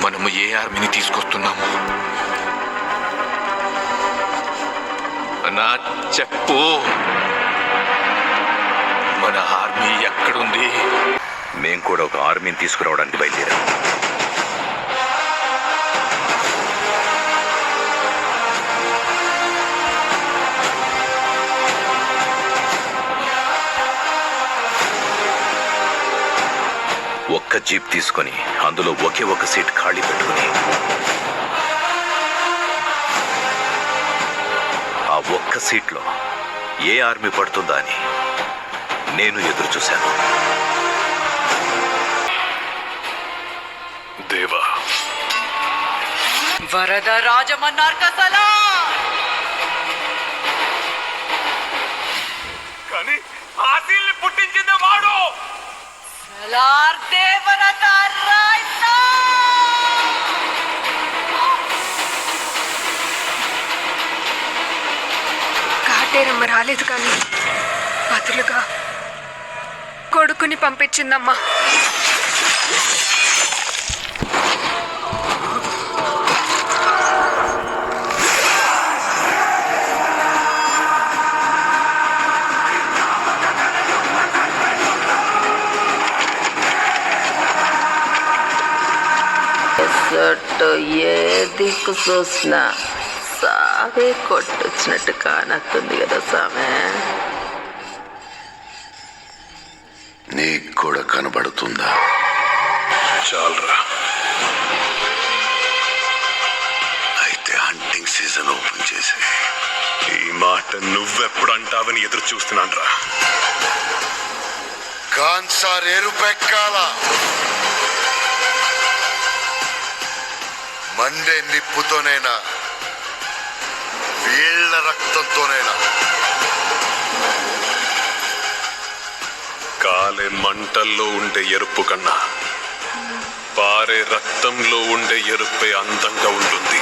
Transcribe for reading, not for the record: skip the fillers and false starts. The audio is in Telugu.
మనము ఏ ఆర్మీని తీసుకొస్తున్నాము? నా చెప్పు, మన ఆర్మీ ఎక్కడుంది? మేం కూడా ఒక ఆర్మీని తీసుకురావడానికి బయలుదేరాం. ఒక్క జీప్ తీసుకొని అందులో ఒకే ఒక సీట్ ఖాళీ పెట్టుకుని ఆ ఒక్క సీట్లో ఏ ఆర్మీ పడుతుందా అని నేను ఎదురు చూశాను. దేవా, వరద రాజమన్నార్కసలా కానీ ఆశీల్ని పుట్టించింది వాడు. సలార్ దేవరత రాయితా కాటేరమ్మ రాలేదు కానీ బదులుగా కొడుకుని పంపించిందమ్మా. ఏ దిక్కు చూసినా సావే కొట్టొచ్చినట్టు కానట్టుంది కదా సామె. నీకు కూడా కనబడుతుందా? చాలరా. అయితే హంటింగ్ సీజన్ ఓపెన్ చేసి ఈ మాట నువ్వెప్పుడు అంటావని ఎదురు చూస్తున్నాను రా. కాన్సార్ ఎరుపెక్కాల, మండే నిప్పుతోనైనా వీళ్ళ రక్తంతోనైనా. కాలే మంటల్లో ఉండే ఎరుపు కన్నా పారే రక్తంలో ఉండే ఎరుపే అందంగా ఉంటుంది.